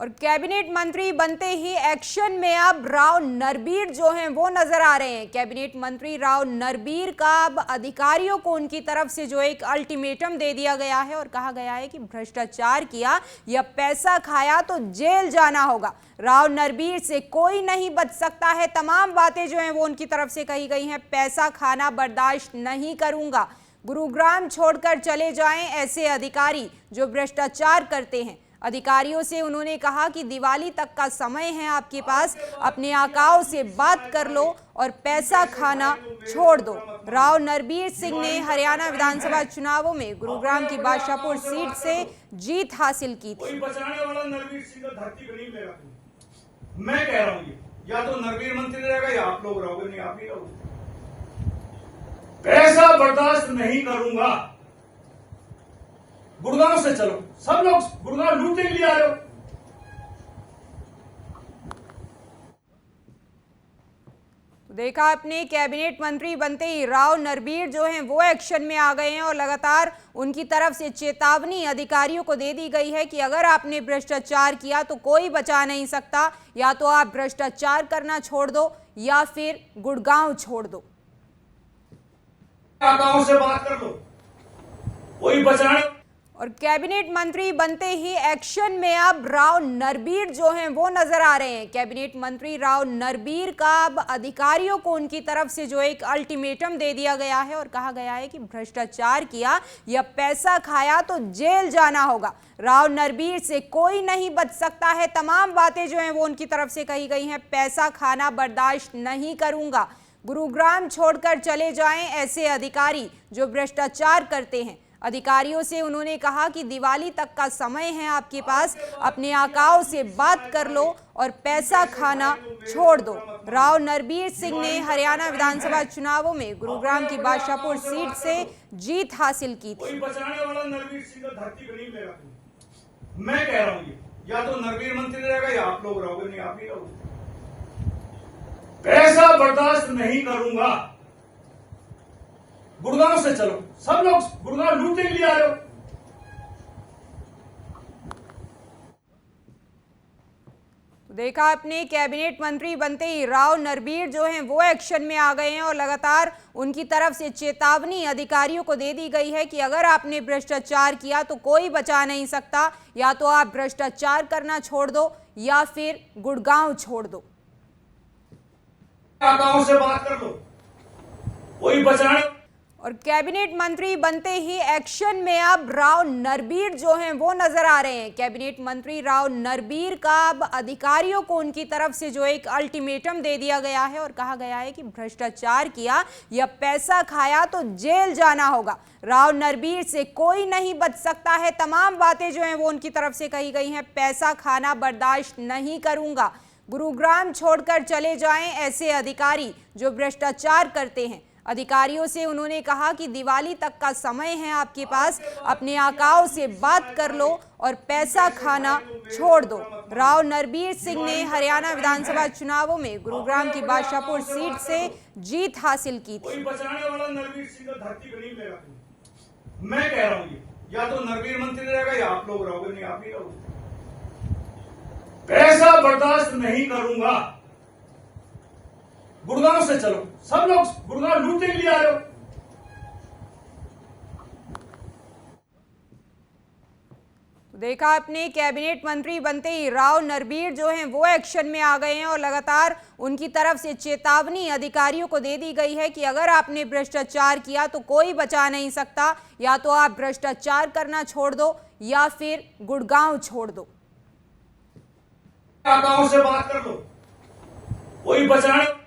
और कैबिनेट मंत्री बनते ही एक्शन में अब राव नरबीर जो हैं वो नजर आ रहे हैं। कैबिनेट मंत्री राव नरबीर का अब अधिकारियों को उनकी तरफ से जो एक अल्टीमेटम दे दिया गया है और कहा गया है कि भ्रष्टाचार किया या पैसा खाया तो जेल जाना होगा। राव नरबीर से कोई नहीं बच सकता है। तमाम बातें जो हैं वो उनकी तरफ से कही गई हैं। पैसा खाना बर्दाश्त नहीं करूंगा। गुरुग्राम छोड़कर चले जाएं ऐसे अधिकारी जो भ्रष्टाचार करते हैं। अधिकारियों से उन्होंने कहा कि दिवाली तक का समय है आपके पास, अपने आकाओं से बात कर लो और पैसा खाना छोड़ दो। राव नरबीर सिंह ने हरियाणा विधानसभा चुनावों में गुरुग्राम की बादशाहपुर सीट से जीत हासिल की थी। कोई बचाने वाला नरबीर सिंह को धरती पर नहीं मिलेगा। मैं कह रहा हूं ये, या तो नरबीर मंत्री रहेगा या आप लोग रहोगे, नहीं आप ही रहोगे। पैसा बर्दाश्त नहीं करूंगा। गुड़गांव से चलो, सब लोग गुड़गांव लूटने के लिए आ रहे हो। देखा आपने, कैबिनेट मंत्री बनते ही राव नरबीर जो हैं वो एक्शन में आ गए हैं और लगातार उनकी तरफ से चेतावनी अधिकारियों को दे दी गई है कि अगर आपने भ्रष्टाचार किया तो कोई बचा नहीं सकता। या तो आप भ्रष्टाचार करना छोड़ दो या फिर गुड़गांव छोड़ दो। आकाओं से बात कर लो, कोई बचाने। और कैबिनेट मंत्री बनते ही एक्शन में अब राव नरबीर जो हैं वो नजर आ रहे हैं। कैबिनेट मंत्री राव नरबीर का अब अधिकारियों को उनकी तरफ से जो एक अल्टीमेटम दे दिया गया है और कहा गया है कि भ्रष्टाचार किया या पैसा खाया तो जेल जाना होगा। राव नरबीर से कोई नहीं बच सकता है। तमाम बातें जो हैं वो उनकी तरफ से कही गई हैं। पैसा खाना बर्दाश्त नहीं करूंगा। गुरुग्राम छोड़कर चले जाएं ऐसे अधिकारी जो भ्रष्टाचार करते हैं। अधिकारियों से उन्होंने कहा कि दिवाली तक का समय है आपके पास, अपने आकाओं से बात कर लो और पैसा खाना छोड़ दो। राव नरबीर सिंह ने हरियाणा विधानसभा चुनावों में गुरुग्राम की बादशाहपुर सीट से जीत हासिल की थी। कोई बचाने वाला नरबीर सिंह को धरती पर नहीं मिलेगा। मैं कह रहा हूं ये, या तो नरबीर मंत्री रहेगा या आप लोग रहोगे, नहीं आप ही रहोगे। पैसा बर्दाश्त नहीं करूंगा। गुड़गांव से चलो, सब लोग गुड़गांव लूटने के लिए आ रहे हो। देखा आपने, कैबिनेट मंत्री बनते ही राव नरबीर जो हैं वो एक्शन में आ गए हैं और लगातार उनकी तरफ से चेतावनी अधिकारियों को दे दी गई है कि अगर आपने भ्रष्टाचार किया तो कोई बचा नहीं सकता। या तो आप भ्रष्टाचार करना छोड़ दो या फिर गुड़गांव छोड़ दो। आकाओं से बात कर लो, कोई बचाने। और कैबिनेट मंत्री बनते ही एक्शन में अब राव नरबीर जो हैं वो नजर आ रहे हैं। कैबिनेट मंत्री राव नरबीर का अब अधिकारियों को उनकी तरफ से जो एक अल्टीमेटम दे दिया गया है और कहा गया है कि भ्रष्टाचार किया या पैसा खाया तो जेल जाना होगा। राव नरबीर से कोई नहीं बच सकता है। तमाम बातें जो हैं वो उनकी तरफ से कही गई हैं। पैसा खाना बर्दाश्त नहीं करूंगा। गुरुग्राम छोड़कर चले जाएं ऐसे अधिकारी जो भ्रष्टाचार करते हैं। अधिकारियों से उन्होंने कहा कि दिवाली तक का समय है आपके पास, अपने आकाओं से बात कर लो और पैसा खाना छोड़ दो। राव नरबीर सिंह ने हरियाणा विधानसभा चुनावों में गुरुग्राम की बादशाहपुर सीट से जीत हासिल की थी। कोई बचाने वाला नरबीर सिंह को धरती पर नहीं मिलेगा। मैं कह रहा हूं ये, या तो नरबीर मंत्री रहेगा या आप लोग रहोगे, नहीं आप ही रहोगे। पैसा बर्दाश्त नहीं करूंगा। गुड़गांव से चलो, सब लोग गुड़गांव लूटने के लिए आ रहे हो। देखा आपने, कैबिनेट मंत्री बनते ही राव नरबीर जो हैं वो एक्शन में आ गए हैं और लगातार उनकी तरफ से चेतावनी अधिकारियों को दे दी गई है कि अगर आपने भ्रष्टाचार किया तो कोई बचा नहीं सकता। या तो आप भ्रष्टाचार करना छोड़ दो या फिर गुड़गांव छोड़ दो। आकाओं से बात कर लो, कोई बचाने।